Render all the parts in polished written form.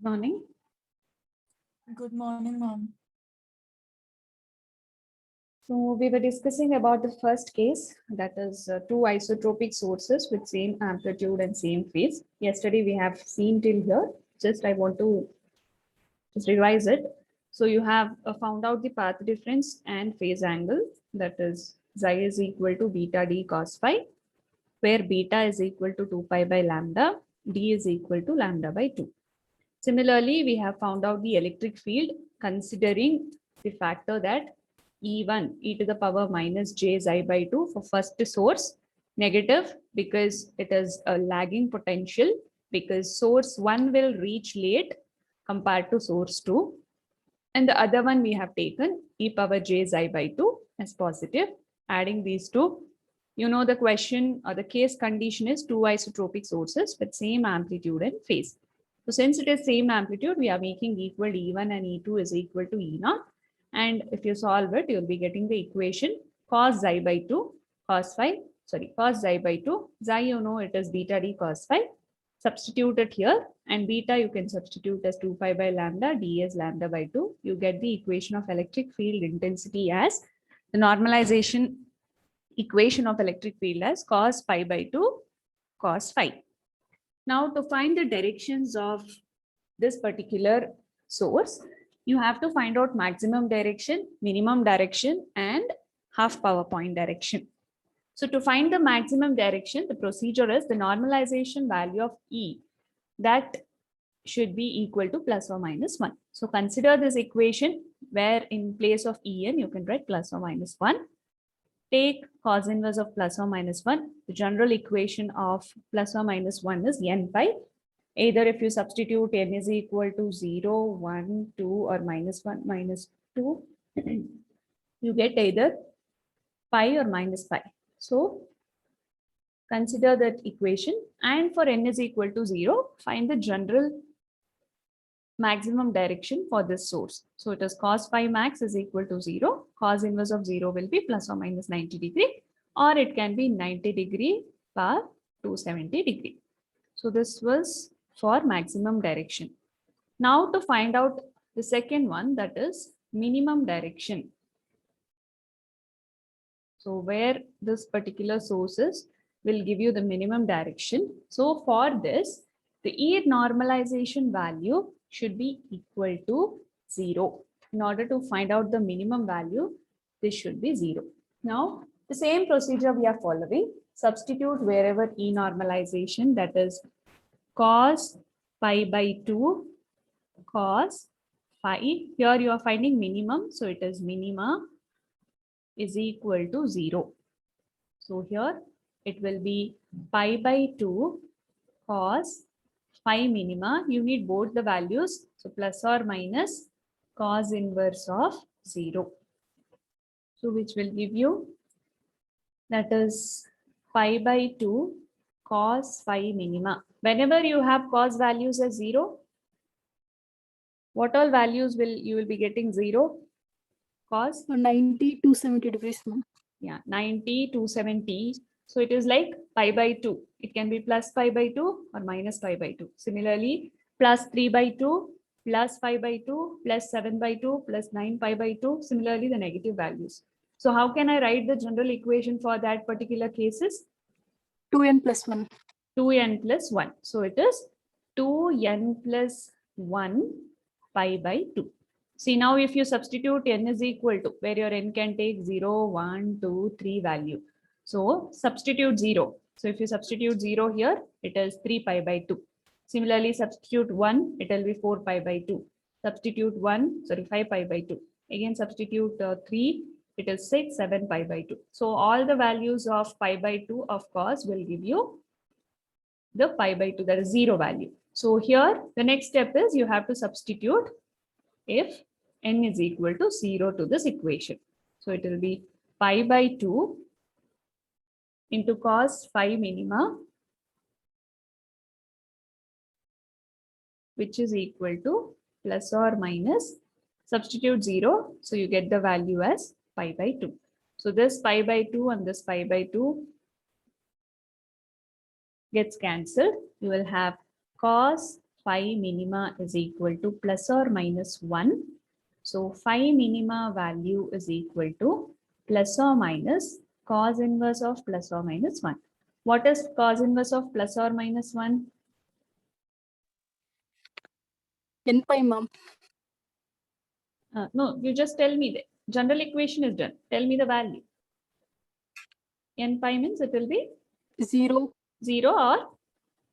Good morning. Good morning, ma'am. So we were discussing about the first case, that is two isotropic sources with same amplitude and same phase. Yesterday we have seen till here. Just I want to just revise it. So you have found out the path difference and phase angle, that is xi is equal to beta d cos phi, where beta is equal to 2 pi by lambda, d is equal to lambda by 2. Similarly, we have found out the electric field considering the factor that E1 e to the power minus j xi by 2 for first source, negative because it is a lagging potential, because source 1 will reach late compared to source 2. And the other one we have taken e power j xi by 2 as positive. Adding these two, you know the question or the case condition is two isotropic sources with same amplitude and phase. So since it is same amplitude, we are making equal E1 and E2 is equal to E0. And if you solve it, you'll be getting the equation cos xi by 2, cos xi by 2. Xi, you know, it is beta d cos phi. Substitute it here, and beta you can substitute as 2 pi by lambda, d is lambda by 2. You get the equation of electric field intensity as the normalization equation of electric field as cos pi by 2 cos phi. Now to find the directions of this particular source, you have to find out maximum direction, minimum direction, and half power point direction. So to find the maximum direction, the procedure is the normalization value of E that should be equal to plus or minus 1. So consider this equation where in place of En, you can write plus or minus 1. Take cos inverse of plus or minus 1. The general equation of plus or minus 1 is n pi. Either if you substitute n is equal to 0, 1, 2 or minus 1, minus 2, you get either pi or minus pi. So consider that equation, and for n is equal to 0, find the general maximum direction for this source. So it is cos phi max is equal to 0. Cos inverse of 0 will be plus or minus 90 degree, or it can be 90 degree per 270 degree. So this was for maximum direction. Now to find out the second one, that is minimum direction. So where this particular sources will give you the minimum direction. So for this, the E normalization value should be equal to 0. In order to find out the minimum value, this should be 0. Now, the same procedure we are following. Substitute wherever E normalization, that is cos pi by 2 cos phi. Here you are finding minimum, so it is minima is equal to 0. So here it will be pi by 2 cos phi minima. You need both the values, so plus or minus cos inverse of 0. So which will give you, that is pi by 2 cos phi minima. Whenever you have cos values as 0, what all values will you will be getting 0? Cos 90 to 70 degrees, ma'am. Yeah, 90 to 70. So it is like pi by 2. It can be plus pi by 2 or minus pi by 2. Similarly, plus 3 by 2, plus 5 by 2, plus 7 by 2, plus 9 pi by 2. Similarly, the negative values. So how can I write the general equation for that particular cases? 2n plus 1. 2n plus 1. So it is 2n plus 1 pi by 2. See, now if you substitute n is equal to, where your n can take 0, 1, 2, 3 value. So substitute 0. So if you substitute 0 here, it is 3 pi by 2. Similarly, substitute 1, it will be 4 pi by 2. Substitute 5 pi by 2. Again, substitute 3, it is 6, 7 pi by 2. So all the values of pi by 2 of cos will give you the pi by 2, that is 0 value. So here, the next step is you have to substitute if n is equal to 0 to this equation. So it will be pi by 2 into cos phi minima, which is equal to plus or minus, substitute 0. So you get the value as pi by 2. So this pi by 2 and this pi by 2 gets cancelled. You will have cos phi minima is equal to plus or minus 1. So phi minima value is equal to plus or minus cos inverse of plus or minus 1. What is cos inverse of plus or minus 1? N pi, ma'am. No, you just tell me the general equation is done. Tell me the value. N pi means it will be 0, 0 or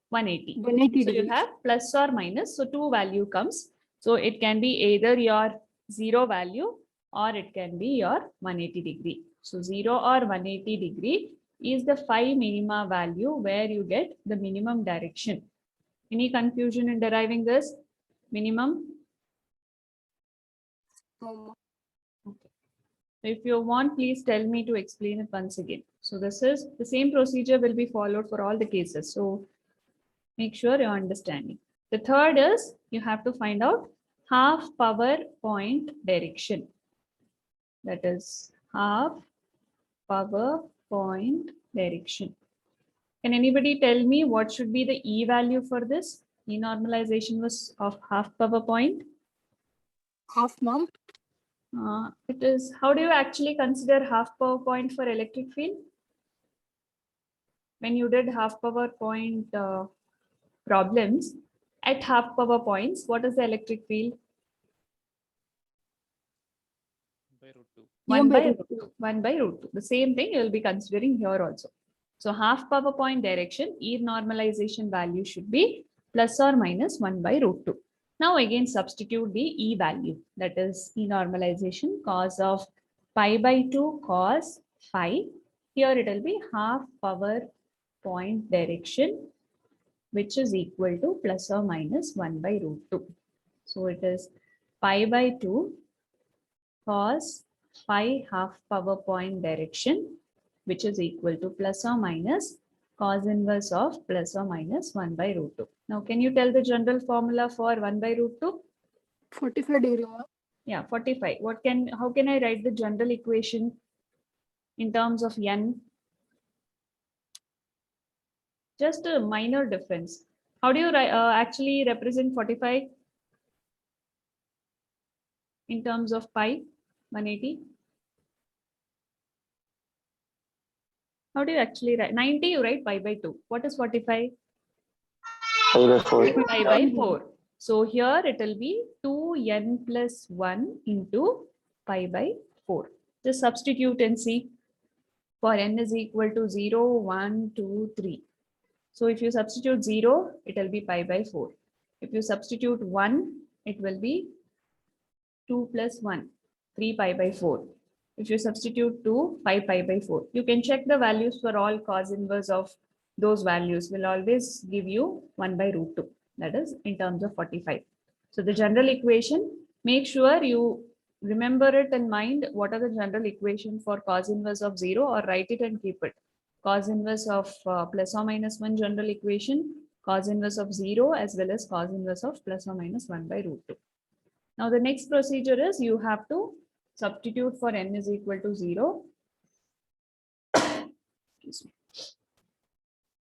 180. 180 So you degrees. have plus or minus. So two value comes. So it can be either your 0 value or it can be your 180 degree. So 0 or 180 degree is the phi minima value where you get the minimum direction. Any confusion in deriving this? Minimum? No, ma'am. Okay. If you want, please tell me to explain it once again. So this is the same procedure will be followed for all the cases. So make sure you're understanding. The third is you have to find out half power point direction. That is half power point direction. Can anybody tell me what should be the E value for this? E normalization was of half power point. Half, ma'am. It is, how do you actually consider half power point for electric field? When you did half power point problems, at half power points, what is the electric field? by root 2. 1 by root root 2. 1 by root 2. The same thing you will be considering here also. So half power point direction, E normalization value should be plus or minus 1 by root 2. Now again substitute the E value, that is E normalization cos of pi by 2 cos phi. Here it will be half power point direction, which is equal to plus or minus 1 by root 2. So it is pi by 2 cos phi half power point direction, which is equal to plus or minus cos inverse of plus or minus 1 by root 2. Now, can you tell the general formula for 1 by root 2? 45 degree, ma'am. Yeah, 45. How can I write the general equation in terms of n? Just a minor difference. How do you actually represent 45 in terms of pi 180? How do you actually write 90? You write pi by 2. What is 45? Pi by 4. Pi by 4. So here it will be 2n plus 1 into pi by 4. Just substitute and see. For n is equal to 0, 1, 2, 3. So if you substitute 0, it will be pi by 4. If you substitute 1, it will be 2 plus 1, 3 pi by 4. If you substitute 2, 5 pi by 4. You can check the values for all cos inverse of those values will always give you 1 by root 2. That is in terms of 45. So the general equation, make sure you remember it in mind. What are the general equation for cos inverse of 0, or write it and keep it. Cos inverse of plus or minus 1 general equation, cos inverse of 0 as well as cos inverse of plus or minus 1 by root 2. Now the next procedure is you have to substitute for n is equal to 0. Excuse me.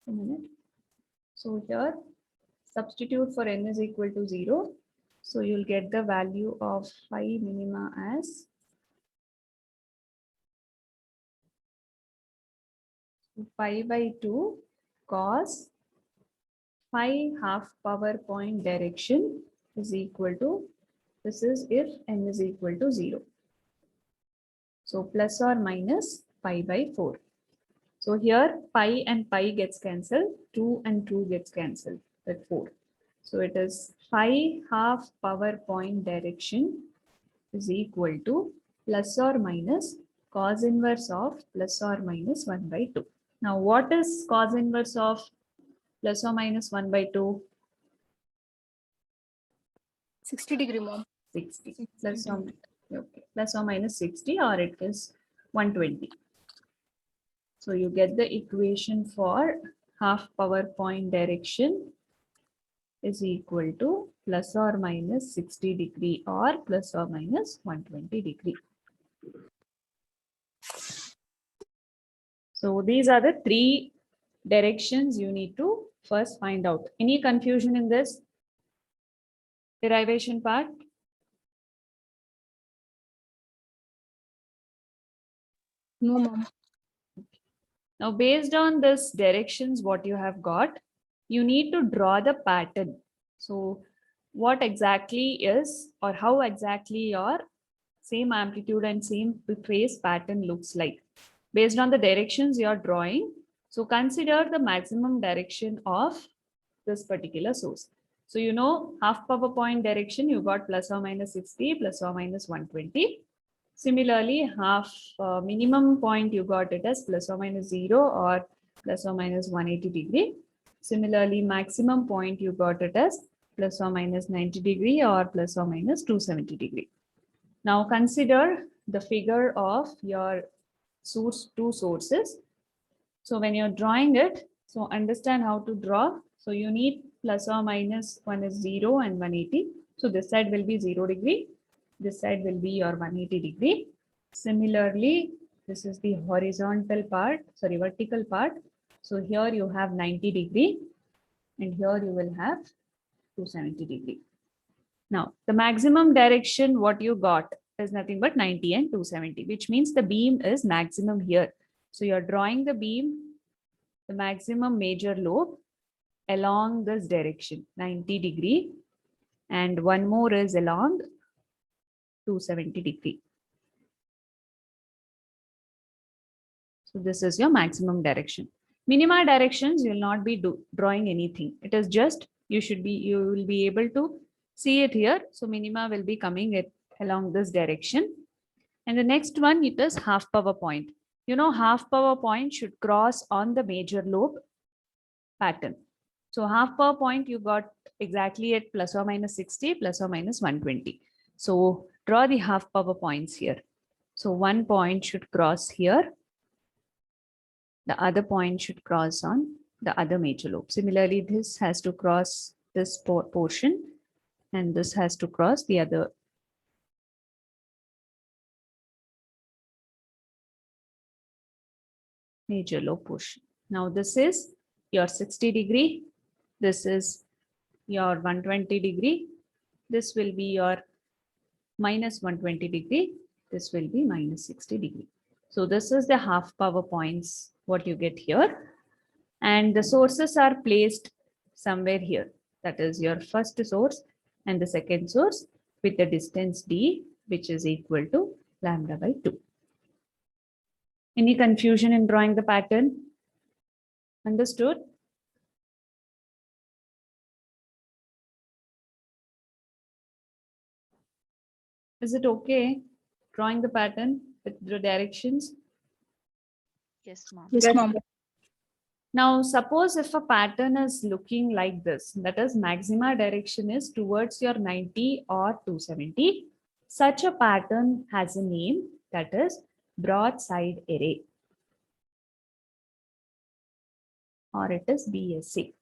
A minute. So here substitute for n is equal to 0. So you'll get the value of phi minima as pi by 2 cos phi half power point direction is equal to, this is if n is equal to 0. So plus or minus pi by 4. So here pi and pi gets cancelled, 2 and 2 gets cancelled, that 4. So it is phi half power point direction is equal to plus or minus cos inverse of plus or minus 1 by 2. Now what is cos inverse of plus or minus 1 by 2? 60 degree, ma'am. 60 plus or, okay, plus or minus 60, or it is 120. So you get the equation for half power point direction is equal to plus or minus 60 degree or plus or minus 120 degree. So these are the three directions you need to first find out. Any confusion in this? Derivation part. No, ma'am. Now, based on this directions, what you have got, you need to draw the pattern. So what exactly is, or how exactly your same amplitude and same phase pattern looks like. Based on the directions you are drawing, so consider the maximum direction of this particular source. So you know half power point direction, you got plus or minus 60, plus or minus 120. Similarly, half minimum point you got it as plus or minus 0 or plus or minus 180 degree. Similarly, maximum point you got it as plus or minus 90 degree or plus or minus 270 degree. Now consider the figure of your two sources. So when you're drawing it, so understand how to draw. So you need plus or minus, one is 0 and 180. So this side will be 0 degree. This side will be your 180 degree. Similarly, this is the horizontal part, sorry, vertical part. So here you have 90 degree and here you will have 270 degree. Now, the maximum direction what you got is nothing but 90 and 270, which means the beam is maximum here. So you're drawing the beam, the maximum major lobe along this direction, 90 degree, and one more is along 270 degree. So this is your maximum direction. Minima directions, you will not be drawing anything. It is just, you will be able to see it here. So minima will be coming along this direction. And the next one, it is half power point. You know, half power point should cross on the major lobe pattern. So half power point you got exactly at plus or minus 60, plus or minus 120. So draw the half power points here. So one point should cross here. The other point should cross on the other major lobe. Similarly, this has to cross this portion and this has to cross the other major lobe portion. Now this is your 60 degree. This is your 120 degree. This will be your minus 120 degree. This will be minus 60 degree. So this is the half power points what you get here. And the sources are placed somewhere here. That is your first source and the second source with the distance d, which is equal to lambda by 2. Any confusion in drawing the pattern? Understood? Is it okay drawing the pattern with the directions? Yes, ma'am. Yes, ma'am. Now, suppose if a pattern is looking like this, that is maxima direction is towards your 90 or 270, such a pattern has a name, that is broadside array, or it is BSA.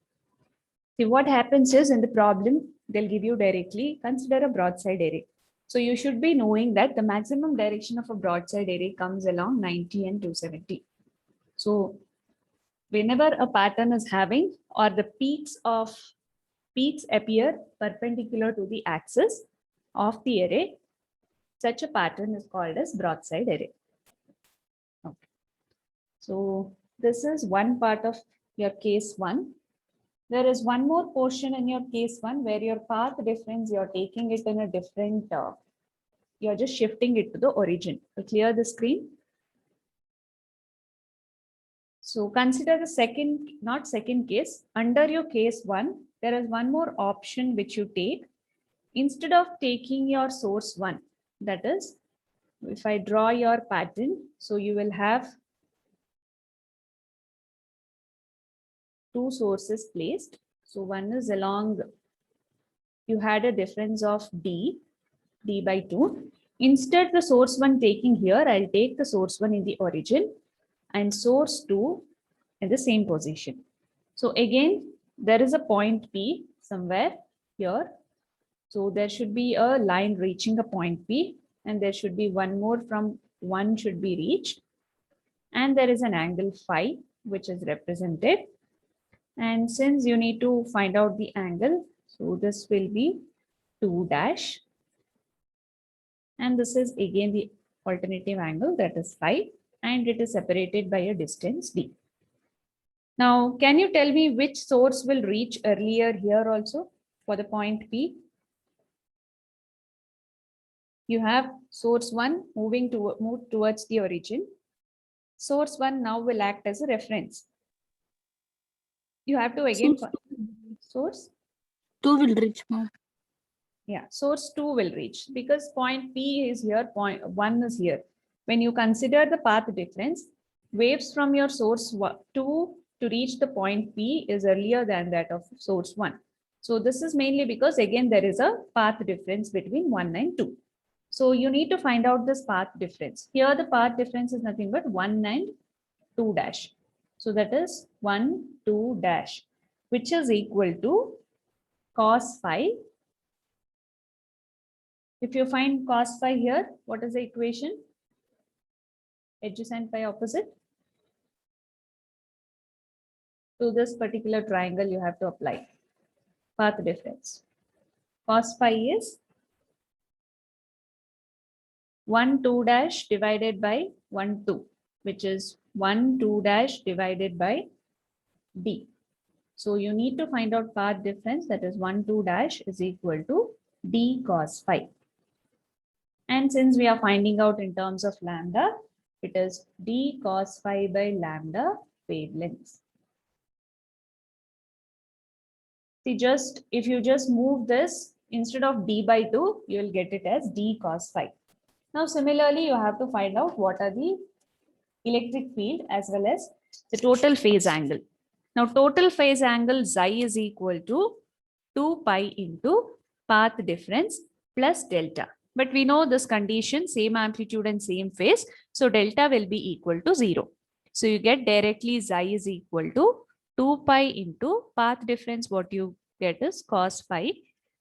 See, what happens is in the problem, they'll give you directly, consider a broadside array. So you should be knowing that the maximum direction of a broadside array comes along 90 and 270. So whenever a pattern is having, or the peaks appear perpendicular to the axis of the array, such a pattern is called as broadside array. Okay. So this is one part of your case 1. There is one more portion in your case 1 where your path difference, you're taking it in a different, you're just shifting it to the origin. I'll clear the screen. So consider the not second case. Under your case 1, there is one more option which you take. Instead of taking your source 1, that is, if I draw your pattern, so you will have two sources placed. So one is along, you had a difference of d by 2. Instead, the source 1 taking here, I'll take the source 1 in the origin and source 2 in the same position. So again, there is a point P somewhere here. So there should be a line reaching a point P, and there should be one more from 1 should be reached. And there is an angle phi, which is represented. And since you need to find out the angle, so this will be 2 dash. And this is again the alternative angle, that is phi, and it is separated by a distance d. Now, can you tell me which source will reach earlier here also for the point P? You have source 1 move towards the origin. Source 1 now will act as a reference. You have to again source. 2 will reach, ma'am. Yeah, source 2 will reach because point P is here, point 1 is here. When you consider the path difference, waves from your source 2 to reach the point P is earlier than that of source 1. So this is mainly because again there is a path difference between 1 and 2. So you need to find out this path difference. Here the path difference is nothing but 1 and 2 dash. So that is 1, 2 dash, which is equal to cos phi. If you find cos phi here, what is the equation? Adjacent by opposite. To this particular triangle, you have to apply path difference. Cos phi is 1, 2 dash divided by 1, 2, which is 1, 2 dash divided by d. So you need to find out path difference, that is 1, 2 dash is equal to d cos phi. And since we are finding out in terms of lambda, it is d cos phi by lambda wavelengths. See, if you just move this instead of d by 2, you will get it as d cos phi. Now, similarly, you have to find out what are the electric field as well as the total phase angle. Now, total phase angle xi is equal to 2 pi into path difference plus delta. But we know this condition, same amplitude and same phase. So delta will be equal to 0. So you get directly xi is equal to 2 pi into path difference. What you get is cos phi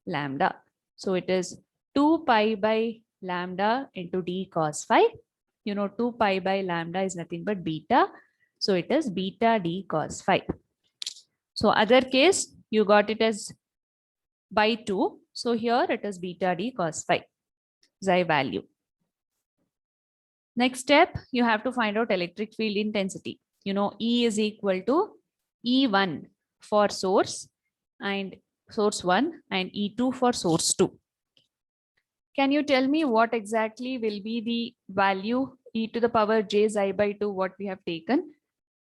lambda. So it is 2 pi by lambda into d cos phi. You know, 2 pi by lambda is nothing but beta. So it is beta d cos phi. So other case, you got it as by 2. So here it is beta d cos phi. Xi value. Next step, you have to find out electric field intensity. You know, E is equal to E1 for source and source 1 and E2 for source 2. Can you tell me what exactly will be the value e to the power j xi by 2 what we have taken?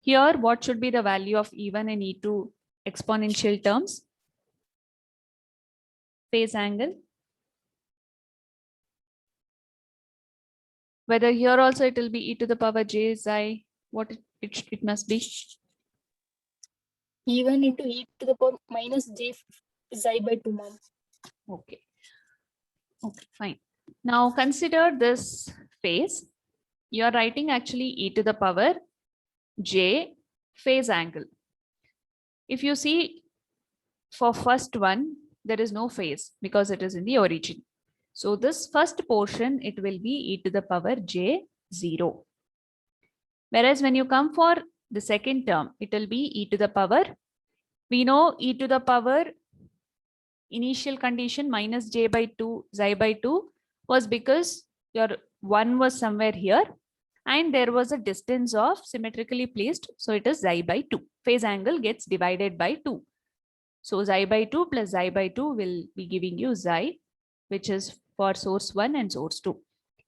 Here, what should be the value of E1 and E2 exponential terms? Phase angle. Whether here also it will be e to the power j xi, what it must be? E1 into e to the power minus j xi by 2, ma'am. Okay. Okay, fine. Now consider this phase. You are writing actually e to the power j phase angle. If you see for first one, there is no phase because it is in the origin. So this first portion, it will be e to the power j 0. Whereas when you come for the second term, it will be e to the power. We know e to the power initial condition minus j by 2 xi by 2 was because your 1 was somewhere here and there was a distance of symmetrically placed. So it is xi by 2. Phase angle gets divided by 2. So xi by 2 plus xi by 2 will be giving you xi, which is for source 1 and source 2.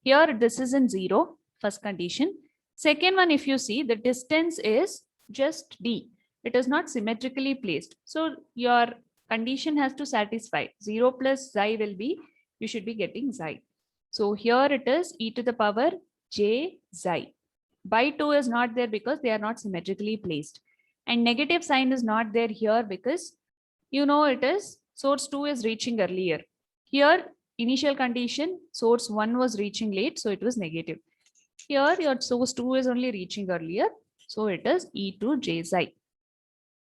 Here this is in 0, first condition. Second one, if you see, the distance is just d. It is not symmetrically placed. So your condition has to satisfy. 0 plus xi will be, you should be getting xi. So here it is e to the power j xi. By 2 is not there because they are not symmetrically placed. And negative sign is not there here because you know it is source 2 is reaching earlier. Here initial condition source 1 was reaching late, so it was negative. Here your source 2 is only reaching earlier, so it is e to j xi.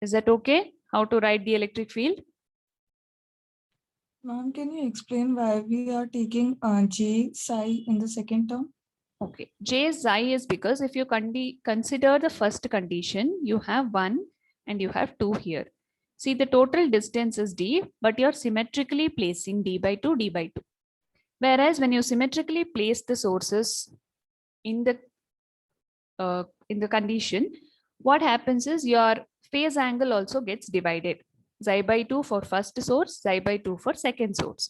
Is that okay? How to write the electric field? Ma'am, can you explain why we are taking J psi in the second term? Okay, j xi is because if you consider the first condition, you have 1 and you have 2 here. See, the total distance is d, but you're symmetrically placing d by 2, d by 2. Whereas when you symmetrically place the sources in the condition, what happens is your phase angle also gets divided. Xi by 2 for first source, xi by 2 for second source.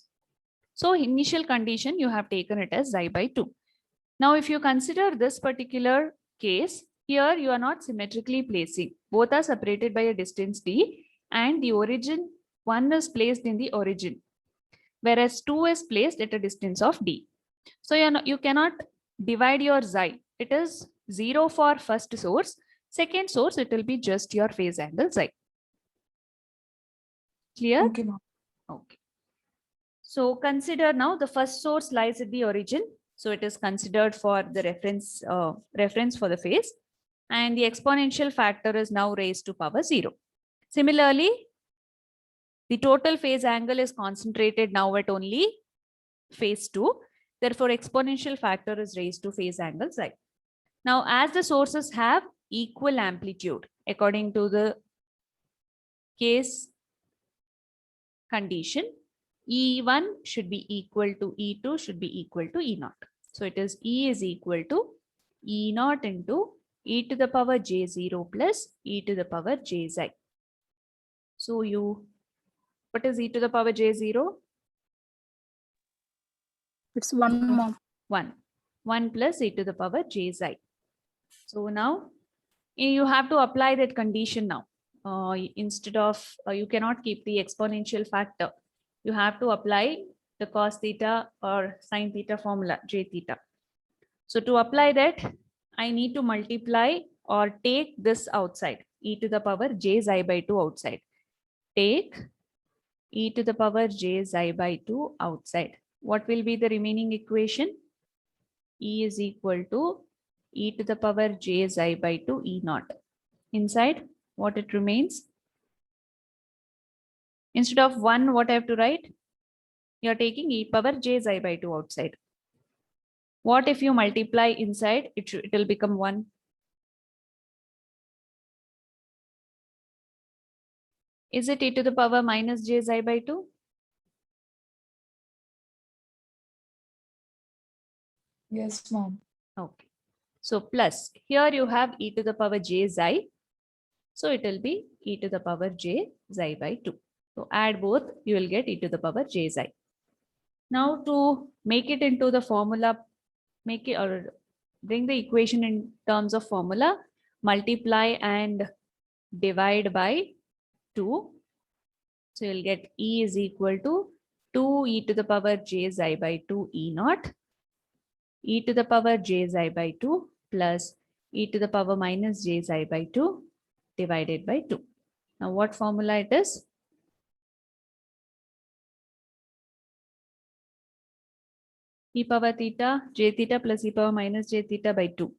So initial condition, you have taken it as xi by 2. Now, if you consider this particular case, here you are not symmetrically placing. Both are separated by a distance d, and the origin, one is placed in the origin, whereas 2 is placed at a distance of d. So you cannot divide your xi. It is 0 for first source. Second source, it will be just your phase angle xi. Clear? Okay, ma'am. Okay. So consider now the first source lies at the origin. So it is considered for the reference for the phase. And the exponential factor is now raised to power 0. Similarly, the total phase angle is concentrated now at only phase 2. Therefore, exponential factor is raised to phase angle xi. Now, as the sources have equal amplitude, according to the case condition, E1 should be equal to E2 should be equal to E0. So it is E is equal to E0 into e to the power j0 plus e to the power jxi. So what is e to the power j0? It's 1, mom. 1. 1 plus e to the power jxi. So now you have to apply that condition now. Instead of, you cannot keep the exponential factor. You have to apply the cos theta or sin theta formula, j theta. So to apply that, I need to multiply or take this outside, e to the power j xi by 2 outside. Take e to the power j xi by 2 outside. What will be the remaining equation? E is equal to e to the power j xi by 2 E0. Inside, what it remains? Instead of 1, what I have to write? You are taking e power j xi by 2 outside. What if you multiply inside? It will become 1. Is it e to the power minus j xi by 2? Yes, ma'am. Okay. So plus, here you have e to the power j xi. So it will be e to the power j xi by 2. So add both, you will get e to the power j xi. Now to make it into the formula, make it or bring the equation in terms of formula, multiply and divide by 2. So you'll get E is equal to 2 e to the power j xi by 2 E0, e to the power j xi by 2 plus e to the power minus j xi by 2 divided by 2. Now what formula it is? E power theta, j theta plus e power minus j theta by 2.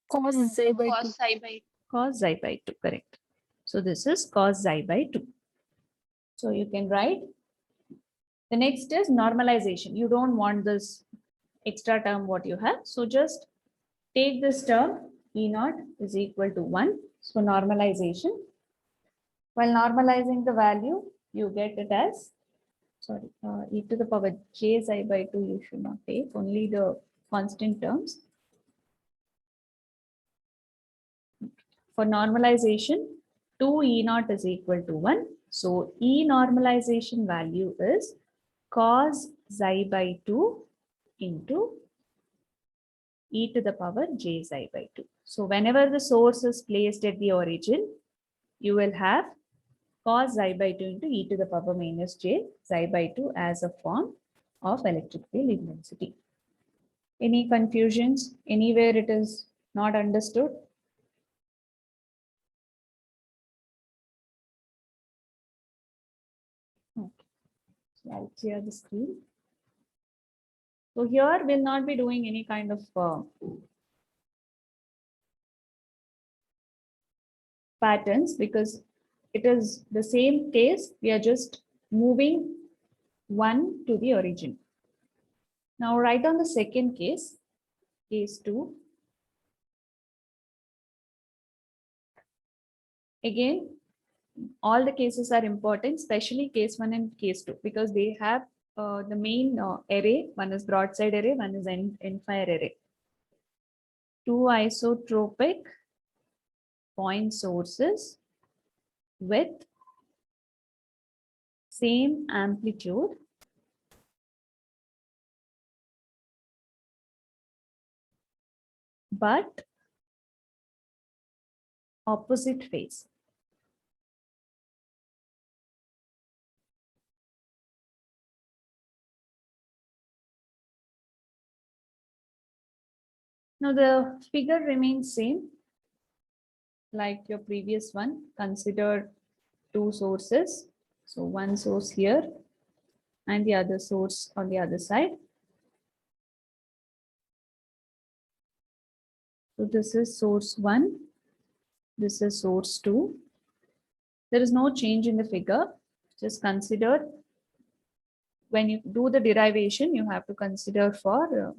Cos xi by 2. Cos psi by Cos xi by 2, correct. So this is cos xi by 2. So you can write. The next is normalization. You don't want this extra term what you have. So just take this term E0 is equal to 1. So normalization. While normalizing the value, you get it as, e to the power j xi by 2 you should not take, only the constant terms. For normalization, 2 E0 is equal to 1. So E normalization value is cos xi by 2 into e to the power j xi by 2. So whenever the source is placed at the origin, you will have cos xi by 2 into e to the power minus j xi by 2 as a form of electric field intensity. Any confusions? Anywhere it is not understood? Okay. So I'll clear the screen. So here we'll not be doing any kind of patterns because it is the same case. We are just moving one to the origin. Now write on the second case, case 2. Again, all the cases are important, especially case 1 and case 2, because they have the main array. One is broadside array, one is end fire array. Two isotropic point sources with same amplitude but opposite phase. Now the figure remains same like your previous one. Consider two sources. So one source here and the other source on the other side. So this is source 1, this is source 2. There is no change in the figure. Just consider when you do the derivation, you have to consider for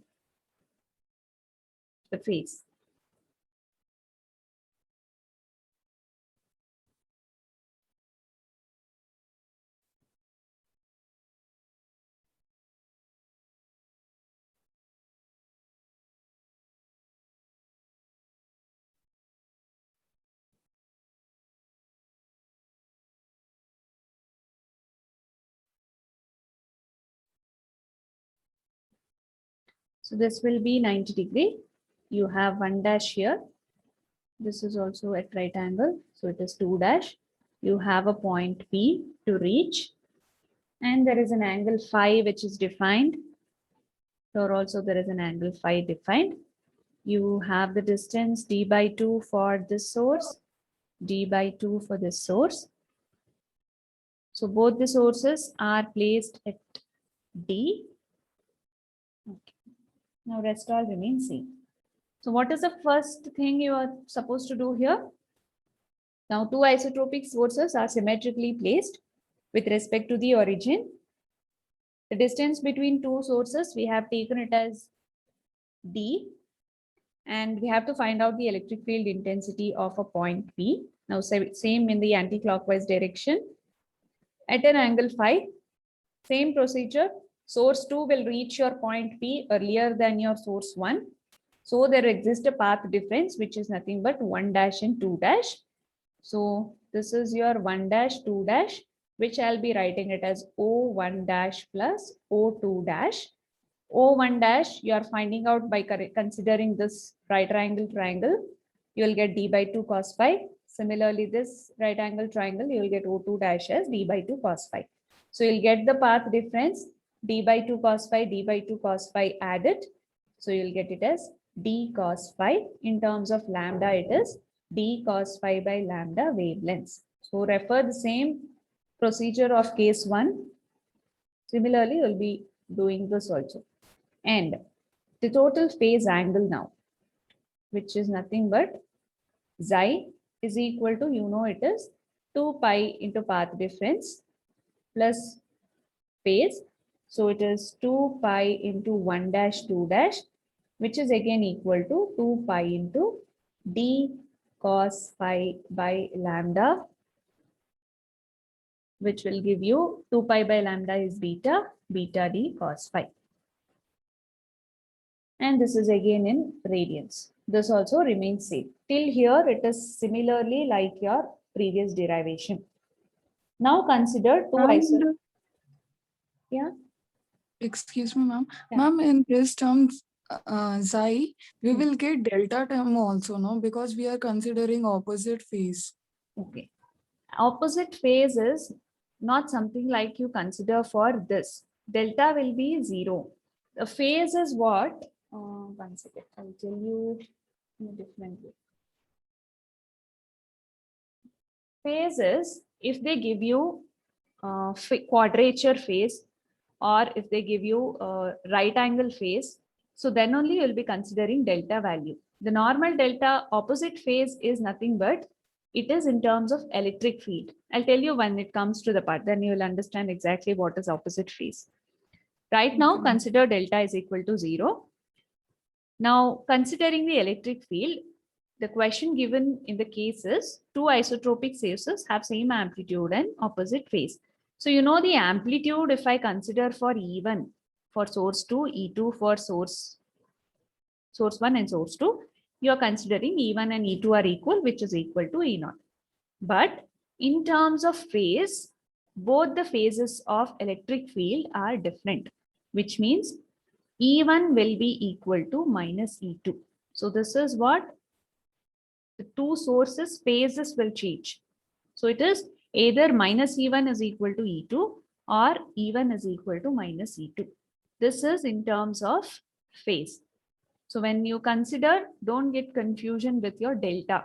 the phase. So this will be 90 degree. You have 1 dash here. This is also at right angle. So it is 2 dash. You have a point P to reach. And there is an angle phi which is defined. Here also there is an angle phi defined. You have the distance d by 2 for this source, d by 2 for this source. So both the sources are placed at D. Okay. Now rest all remains same. So what is the first thing you are supposed to do here? Now two isotropic sources are symmetrically placed with respect to the origin. The distance between two sources, we have taken it as D. And we have to find out the electric field intensity of a point P. Now same in the anti-clockwise direction. At an angle phi, same procedure. Source 2 will reach your point P earlier than your source 1. So there exists a path difference, which is nothing but 1 dash and 2 dash. So this is your 1 dash, 2 dash, which I'll be writing it as O1 dash plus O2 dash. O1 dash, you are finding out by considering this right angle triangle, you will get d by 2 cos phi. Similarly, this right angle triangle, you will get O2 dash as d by 2 cos phi. So you'll get the path difference, d by 2 cos phi, d by 2 cos phi added. So you'll get it as d cos phi. In terms of lambda, it is d cos phi by lambda wavelengths. So refer the same procedure of case 1. Similarly, you'll be doing this also. And the total phase angle now, which is nothing but xi is equal to, you know, it is 2 pi into path difference plus phase. So it is 2 pi into 1 dash 2 dash, which is again equal to 2 pi into d cos phi by lambda, which will give you 2 pi by lambda is beta, beta d cos phi. And this is again in radians. This also remains same. Till here, it is similarly like your previous derivation. Now consider two iso. Yeah. Excuse me, ma'am. Yeah. Ma'am, in this terms, xi, we will get delta term also, no? Because we are considering opposite phase. Okay. Opposite phase is not something like you consider for this. Delta will be 0. The phase is what? One second, I'll tell you in a different way. Phase is if they give you quadrature phase or if they give you right angle phase, so then only you'll be considering delta value. The normal delta opposite phase is nothing but it is in terms of electric field. I'll tell you when it comes to the part, then you will understand exactly what is opposite phase. Right now, Okay. consider delta is equal to 0. Now, considering the electric field, the question given in the case is two isotropic sources have same amplitude and opposite phase. So you know the amplitude if I consider for E1 for source 2, E2 for source 1 and source 2, you are considering E1 and E2 are equal, which is equal to E0. But in terms of phase, both the phases of electric field are different, which means E1 will be equal to minus E2. So this is what the two sources phases will change. So it is either minus E1 is equal to E2 or E1 is equal to minus E2. This is in terms of phase. So when you consider, don't get confusion with your delta.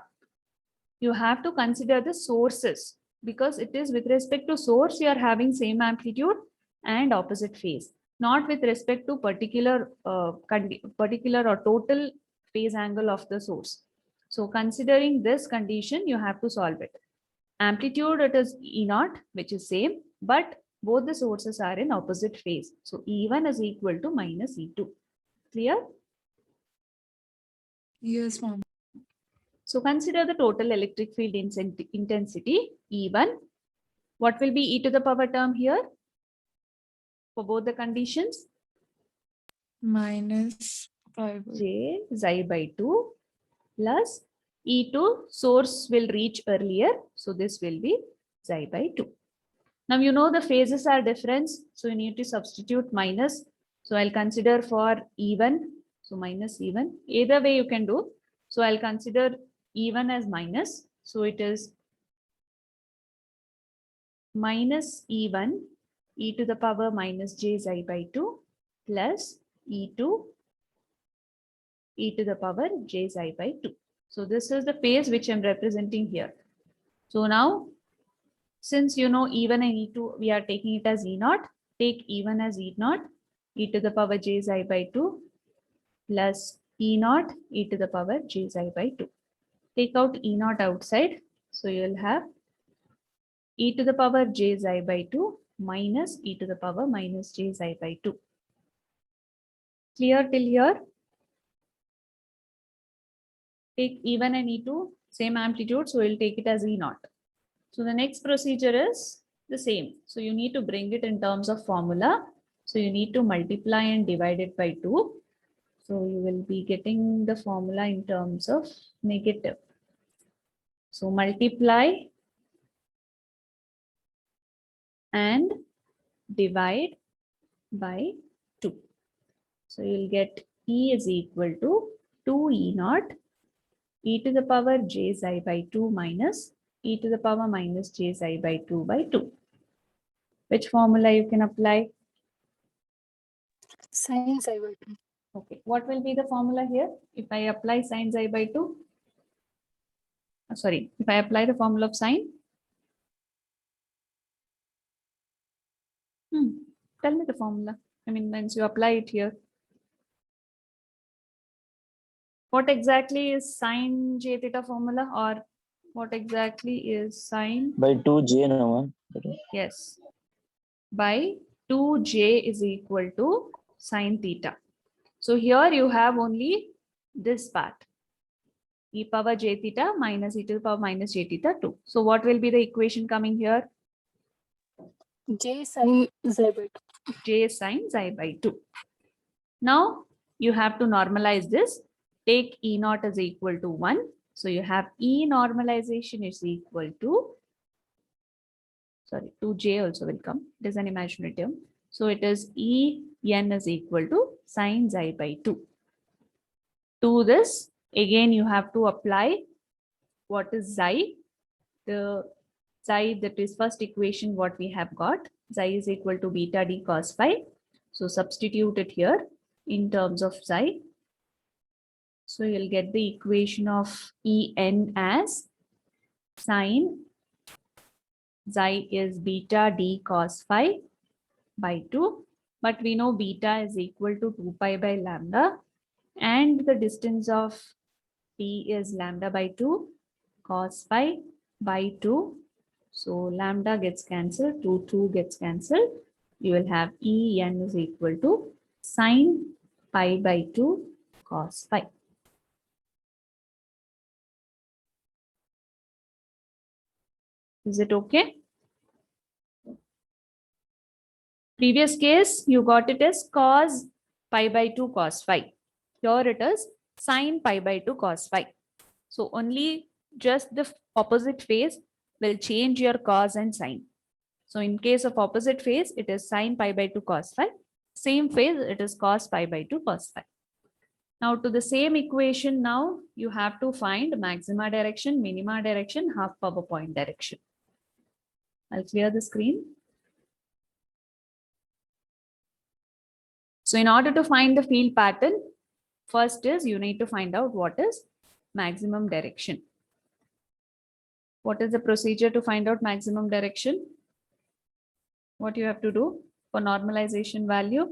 You have to consider the sources because it is with respect to source, you are having same amplitude and opposite phase, not with respect to particular or total phase angle of the source. So considering this condition, you have to solve it. Amplitude, it is E0, which is same, but both the sources are in opposite phase. So E1 is equal to minus E2. Clear? Yes, ma'am. So consider the total electric field intensity, E1. What will be e to the power term here for both the conditions? Minus 5. J xi by 2 plus E2 source will reach earlier. So this will be xi by 2. Now you know the phases are different. So you need to substitute minus. So I'll consider for E1. So minus E1. Either way you can do. So I'll consider E1 as minus. So it is minus E1 e to the power minus j xi by 2 plus E2 e to the power j xi by 2. So this is the phase which I'm representing here. So now, since you know E1 and E2, we are taking it as E0. Take E1 as E0, e to the power j xi by 2 plus E0 e to the power j xi by 2. Take out E0 outside. So you'll have e to the power j xi by 2 minus e to the power minus j xi by 2. Clear till here? Take E1 and E2, same amplitude, so we'll take it as E0. So the next procedure is the same. So you need to bring it in terms of formula. So you need to multiply and divide it by 2. So you will be getting the formula in terms of negative. So multiply and divide by 2. So you'll get E is equal to 2E0 e to the power j xi by 2 minus e to the power minus j xi by 2 by 2. Which formula you can apply? Sin xi by 2. Okay, what will be the formula here? If I apply sin xi by 2, sorry, if I apply the formula of sine, tell me the formula. I mean, once you apply it here. What exactly is sine j theta formula, or what exactly is sine? By 2j, no one. Yes. By 2j is equal to sine theta. So here you have only this part. E power j theta minus e to the power minus j theta 2. So what will be the equation coming here? J sin xi by 2. J sin xi by 2. Now you have to normalize this. Take E0 as equal to 1. So you have E normalization is equal to, sorry, 2j also will come. It is an imaginary term. So it is En is equal to sin xi by 2. To this, again, you have to apply what is xi. The xi, that is first equation what we have got. Xi is equal to beta d cos phi. So substitute it here in terms of xi. So you'll get the equation of En as sin xi is beta d cos phi by 2. But we know beta is equal to 2 pi by lambda. And the distance of t is lambda by 2 cos phi by 2. So lambda gets cancelled, 2 gets cancelled. You will have En is equal to sin pi by 2 cos phi. Is it okay? Previous case, you got it as cos pi by 2 cos phi. Here it is sin pi by 2 cos phi. So only just the opposite phase will change your cos and sin. So in case of opposite phase, it is sin pi by 2 cos phi. Same phase, it is cos pi by 2 cos phi. Now to the same equation, now you have to find maxima direction, minima direction, half power point direction. I'll clear the screen. So in order to find the field pattern, first is you need to find out what is maximum direction. What is the procedure to find out maximum direction? What you have to do for normalization value?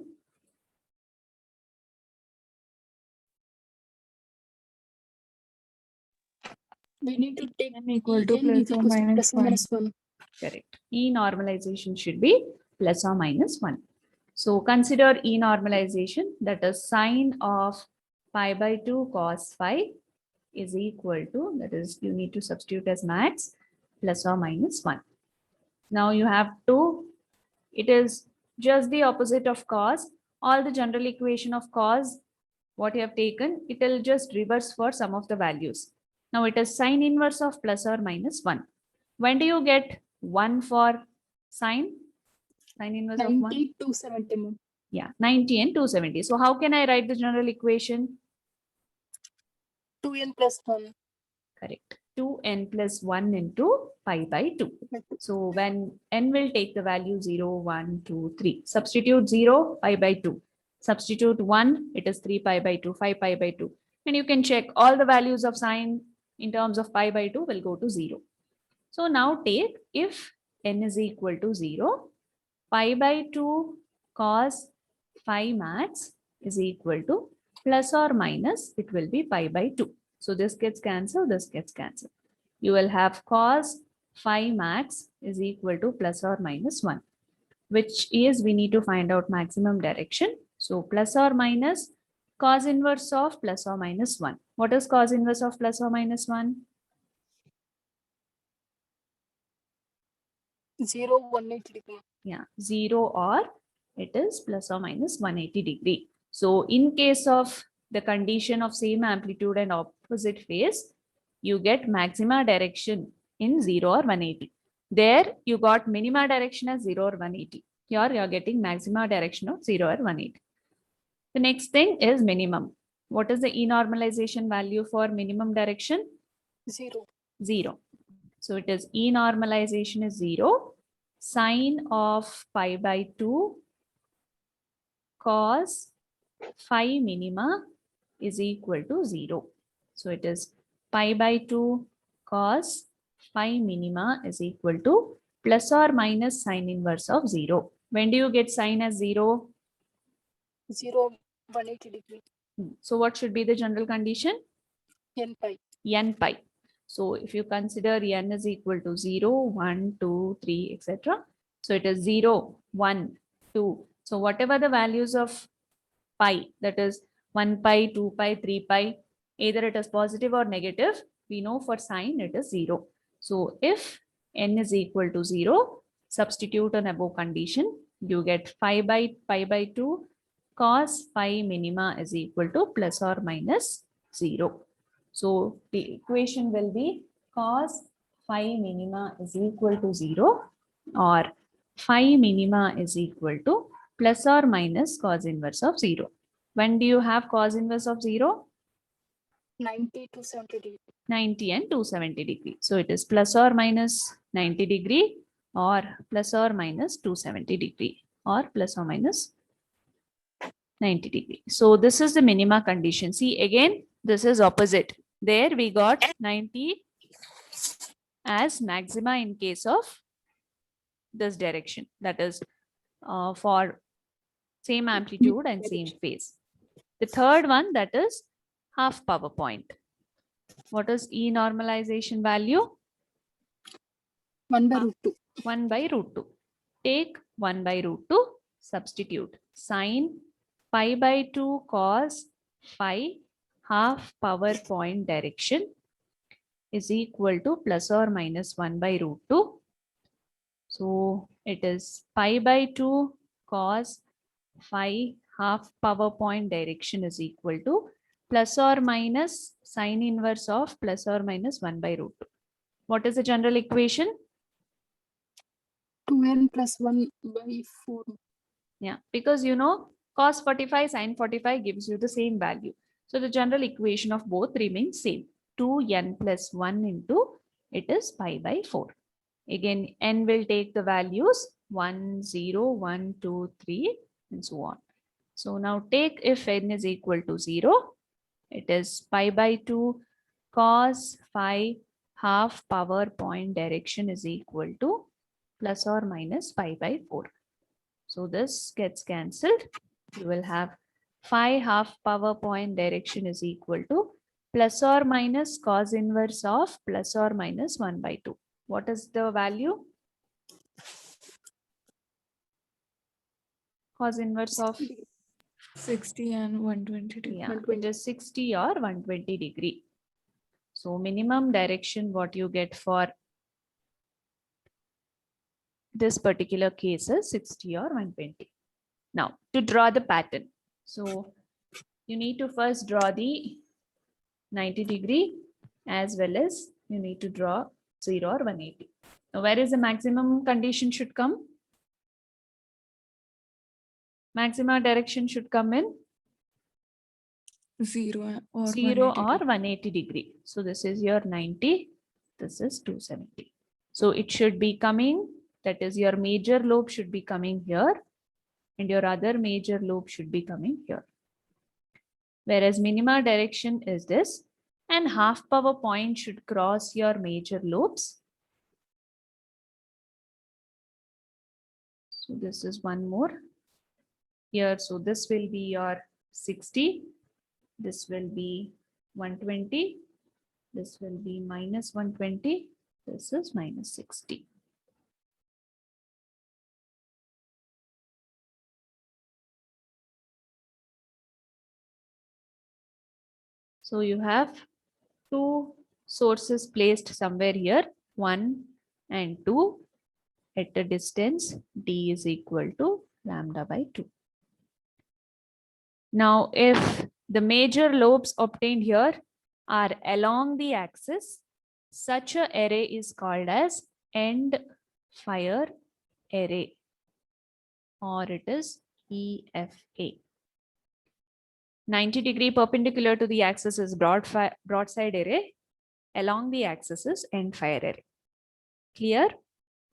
We need to take n equal to En is plus or equals to minus plus or 1. minus 1. Correct. E normalization should be plus or minus 1. So consider E normalization, that is sine of pi by 2 cos phi is equal to, that is you need to substitute as max, plus or minus 1. Now you have to, it is just the opposite of cos. All the general equation of cos, what you have taken, it will just reverse for some of the values. Now it is sine inverse of plus or minus 1. When do you get 1 for sine? Sine inverse of 1? 90 to 70. Yeah, 90 and 270. So how can I write the general equation? 2n plus 1. Correct. 2n plus 1 into pi by 2. So when n will take the value 0, 1, 2, 3. Substitute 0, pi by 2. Substitute 1, it is 3 pi by 2, 5 pi by 2. And you can check all the values of sine in terms of pi by 2 will go to 0. So now take if n is equal to 0, pi by 2 cos phi max is equal to plus or minus, it will be pi by 2. So this gets cancelled, this gets cancelled. You will have cos phi max is equal to plus or minus 1, which is we need to find out maximum direction. So plus or minus cos inverse of plus or minus 1. What is cos inverse of plus or minus 1? 0, 180 degree. Yeah, 0 or it is plus or minus 180 degree. So in case of the condition of same amplitude and opposite phase, you get maxima direction in 0 or 180. There you got minima direction as 0 or 180. Here you are getting maxima direction of 0 or 180. The next thing is minimum. What is the E normalization value for minimum direction? 0. 0. So it is E normalization is 0. Sine of pi by 2 cos phi minima is equal to 0. So it is pi by 2 cos phi minima is equal to plus or minus sine inverse of 0. When do you get sine as 0? 0, 180 degree. So what should be the general condition? N pi. N pi. So if you consider n is equal to 0, 1, 2, 3, etc. So it is 0, 1, 2. So whatever the values of pi, that is 1 pi, 2 pi, 3 pi, either it is positive or negative, we know for sine it is 0. So if n is equal to 0, substitute an above condition, you get 5 by pi by 2 cos phi minima is equal to plus or minus 0. So the equation will be cos phi minima is equal to 0 or phi minima is equal to plus or minus cos inverse of 0. When do you have cos inverse of 0? 90 to 70 degree. 90 and 270 degree. So it is plus or minus 90 degree or plus or minus 270 degree or plus or minus 90 degree. So this is the minima condition. See again, this is opposite. There we got 90 as maxima in case of this direction. That is for same amplitude and same phase. The third one, that is half power point. What is E normalization value? 1 by root 2. 1 by root 2. Take 1 by root 2, substitute. Sine pi by 2 cos phi half power point direction is equal to plus or minus 1 by root 2. So it is pi by 2 cos phi half power point direction is equal to plus or minus sine inverse of plus or minus 1 by root 2. What is the general equation? 2n plus 1 by 4. Yeah, because you know cos 45 sine 45 gives you the same value. So the general equation of both remains same. 2n plus 1 into it is pi by 4. Again, n will take the values 1, 0, 1, 2, 3 and so on. So now take if n is equal to 0, it is pi by 2 cos phi half power point direction is equal to plus or minus pi by 4. So this gets cancelled. You will have phi half power point direction is equal to plus or minus cos inverse of plus or minus 1 by 2. What is the value? Cos inverse of 60 and 120 degree. yeah, it is 60 or 120 degree. So minimum direction what you get for this particular case is 60 or 120. Now to draw the pattern. So you need to first draw the 90 degree as well as you need to draw 0 or 180. Now where is the maximum condition should come? Maximum direction should come in 0 or 0 180 or degree. 180 degree. So this is your 90, this is 270. So it should be coming, that is your major lobe should be coming here and your other major lobe should be coming here. Whereas minima direction is this and half power point should cross your major lobes. So this is one more here. So this will be your 60. This will be 120. This will be minus 120. This is minus 60. So you have two sources placed somewhere here, 1 and 2 at a distance d is equal to lambda by 2. Now, if the major lobes obtained here are along the axis, such an array is called as end fire array, or it is EFA. 90 degree perpendicular to the axis is broadside array. Along the axis is end fire array. Clear?